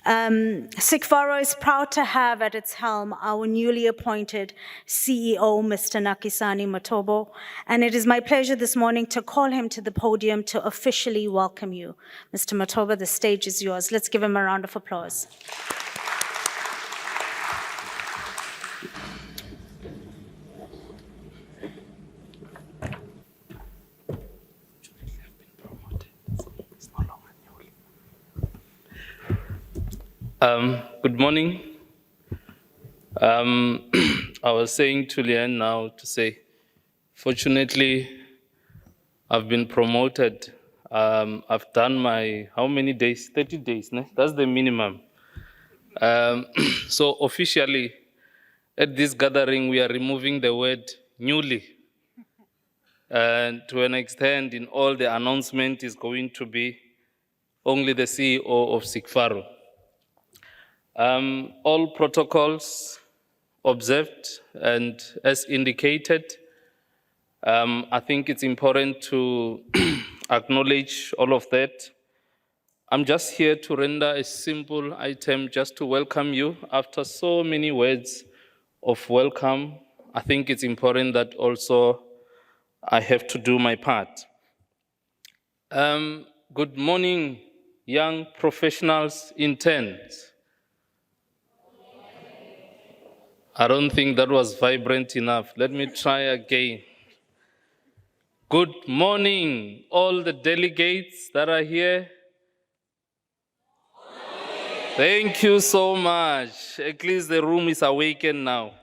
CIGFARO is proud to have at its helm our newly appointed CEO, Mr. Nakisani Mathobo, and it is my pleasure this morning to call him to the podium to officially welcome you. Mr. Mathobo, the stage is yours. Let's give him a round of applause. Good morning. I was saying to Leanne now to say, fortunately, I've been promoted. I've done my, how many days? 30 days, ne? That's the minimum. So officially, at this gathering, we are removing the word newly. And to an extent, in all the announcement is going to be only the CEO of CIGFARO. All protocols observed, and as indicated, I think it's important to acknowledge all of that. I'm just here to render a simple item just to welcome you. After so many words of welcome, I think it's important that also I have to do my part. Good morning, young professionals, interns. I don't think that was vibrant enough. Let me try again. Good morning, all the delegates that are here. Thank you so much. At least the room is awakened now.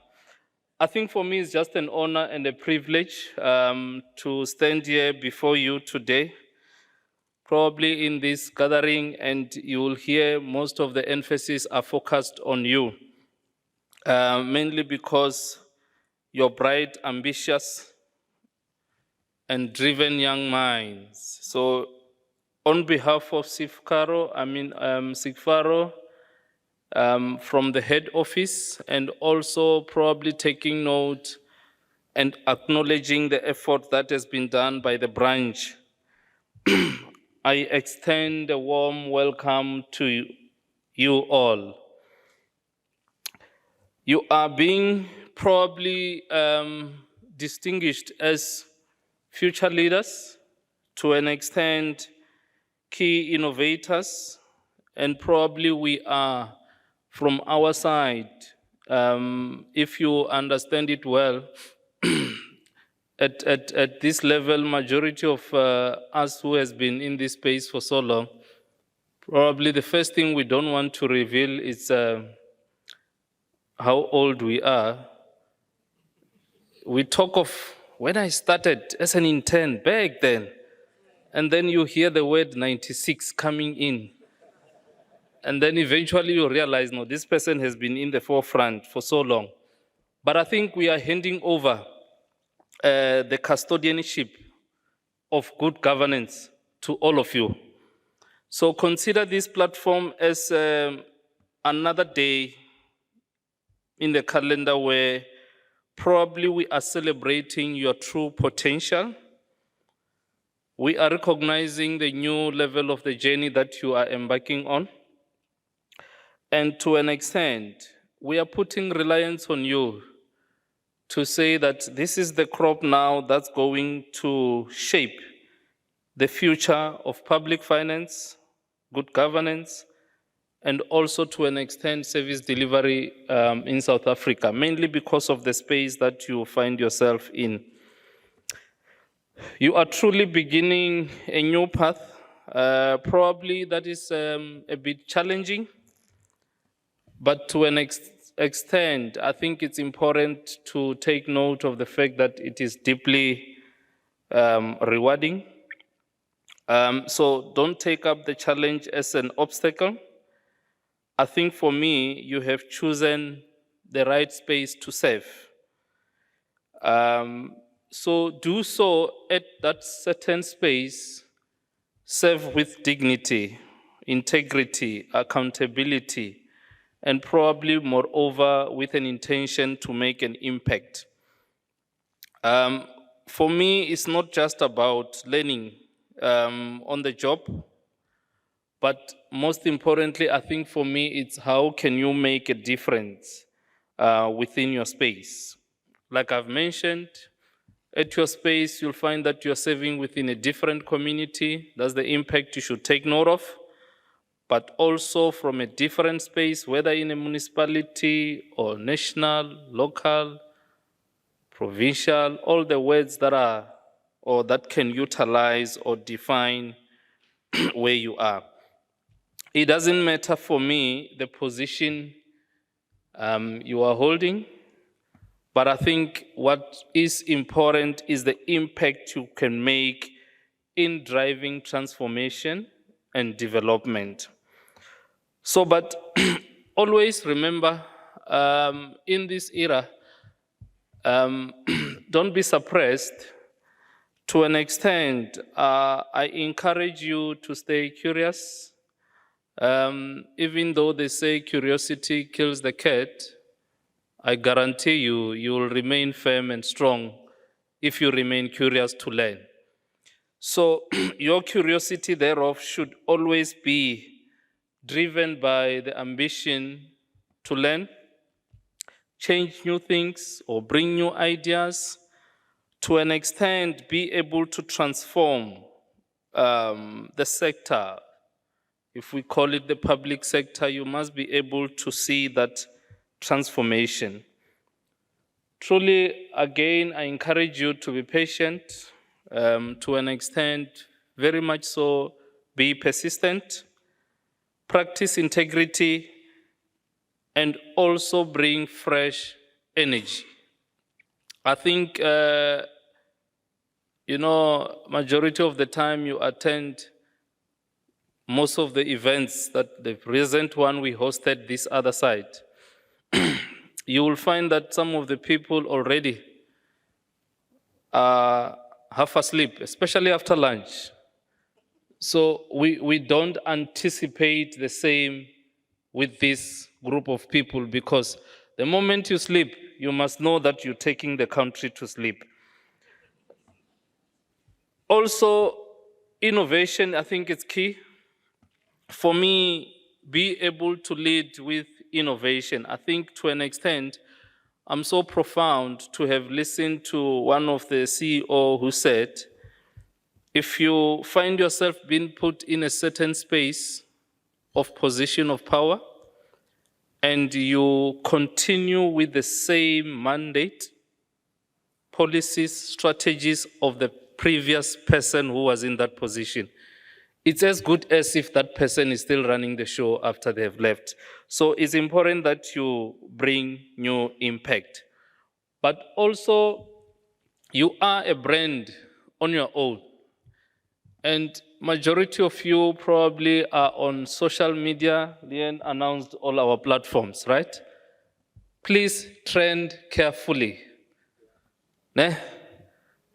I think for me it's just an honor and a privilege to stand here before you today. Probably in this gathering, and you will hear most of the emphasis are focused on you. Mainly because you're bright, ambitious, and driven young minds. So on behalf of CIGFARO, from the head office, and also probably taking note and acknowledging the effort that has been done by the branch, I extend a warm welcome to you all. You are being probably distinguished as future leaders, to an extent, key innovators, and probably we are, from our side, if you understand it well, at this level, majority of us who has been in this space for so long, probably the first thing we don't want to reveal is how old we are. We talk of when I started as an intern back then, and then you hear the word 96 coming in. And then eventually you realize, no, this person has been in the forefront for so long. But I think we are handing over the custodianship of good governance to all of you. So consider this platform as another day in the calendar where probably we are celebrating your true potential. We are recognizing the new level of the journey that you are embarking on. And to an extent, we are putting reliance on you to say that this is the crop now that's going to shape the future of public finance, good governance, and also to an extent service delivery in South Africa, mainly because of the space that you find yourself in. You are truly beginning a new path, probably that is a bit challenging, but to an extent, I think it's important to take note of the fact that it is deeply rewarding. So don't take up the challenge as an obstacle. I think for me, you have chosen the right space to serve. So do so at that certain space, serve with dignity, integrity, accountability, and probably moreover with an intention to make an impact. For me, it's not just about learning on the job, But most importantly, I think for me, it's how can you make a difference within your space. Like I've mentioned, at your space, you'll find that you're serving within a different community. That's the impact you should take note of. But also from a different space, whether in a municipality or national, local, provincial, all the words that are or that can utilize or define where you are. It doesn't matter for me the position you are holding, but I think what is important is the impact you can make in driving transformation and development. So, but always remember, in this era, don't be suppressed. To an extent, I encourage you to stay curious. Even though they say curiosity kills the cat, I guarantee you, you will remain firm and strong if you remain curious to learn. So your curiosity thereof should always be driven by the ambition to learn, change new things, or bring new ideas, to an extent, be able to transform the sector. If we call it the public sector, you must be able to see that transformation. Truly, again, I encourage you to be patient, to an extent, very much so, be persistent, practice integrity, and also bring fresh energy. I think, majority of the time you attend most of the events that the recent one we hosted this other side, you will find that some of the people already are half asleep, especially after lunch. So we don't anticipate the same with this group of people, because the moment you sleep, you must know that you're taking the country to sleep. Also, innovation, I think it's key. For me, be able to lead with innovation. I think to an extent, I'm so profound to have listened to one of the CEO who said, if you find yourself being put in a certain space of position of power, and you continue with the same mandate, policies, strategies of the previous person who was in that position, it's as good as if that person is still running the show after they've left. So it's important that you bring new impact. But also, you are a brand on your own. And majority of you probably are on social media. Leanne announced all our platforms, right? Please trend carefully.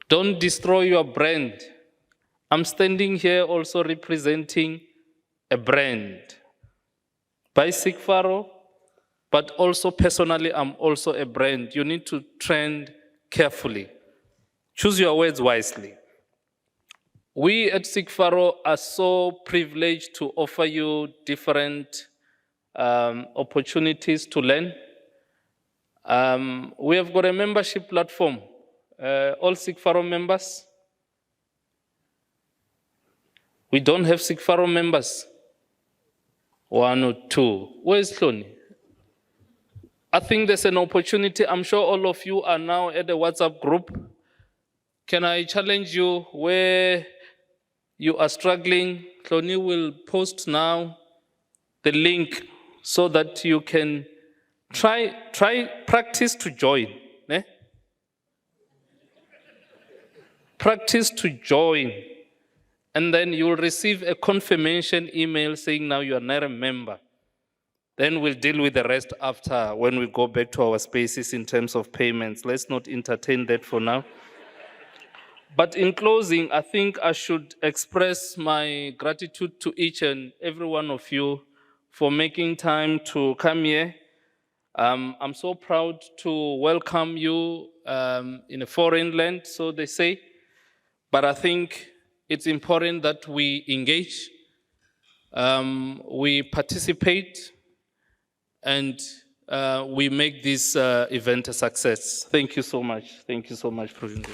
Don't destroy your brand. I'm standing here also representing a brand by CIGFARO, but also personally, I'm also a brand. You need to trend carefully. Choose your words wisely. We at CIGFARO are so privileged to offer you different opportunities to learn. We have got a membership platform. All CIGFARO members. We don't have CIGFARO members. One or two. Where's Hloni? I think there's an opportunity. I'm sure all of you are now at the WhatsApp group. Can I challenge you where you are struggling? Hloni will post now the link so that you can try practice to join. Practice to join. And then you will receive a confirmation email saying now you are not a member. Then we'll deal with the rest after when we go back to our spaces in terms of payments. Let's not entertain that for now. But in closing, I think I should express my gratitude to each and every one of you for making time to come here. I'm so proud to welcome you in a foreign land, so they say. But I think it's important that we engage, We participate and we make this event a success. Thank you so much. Thank you so much, President.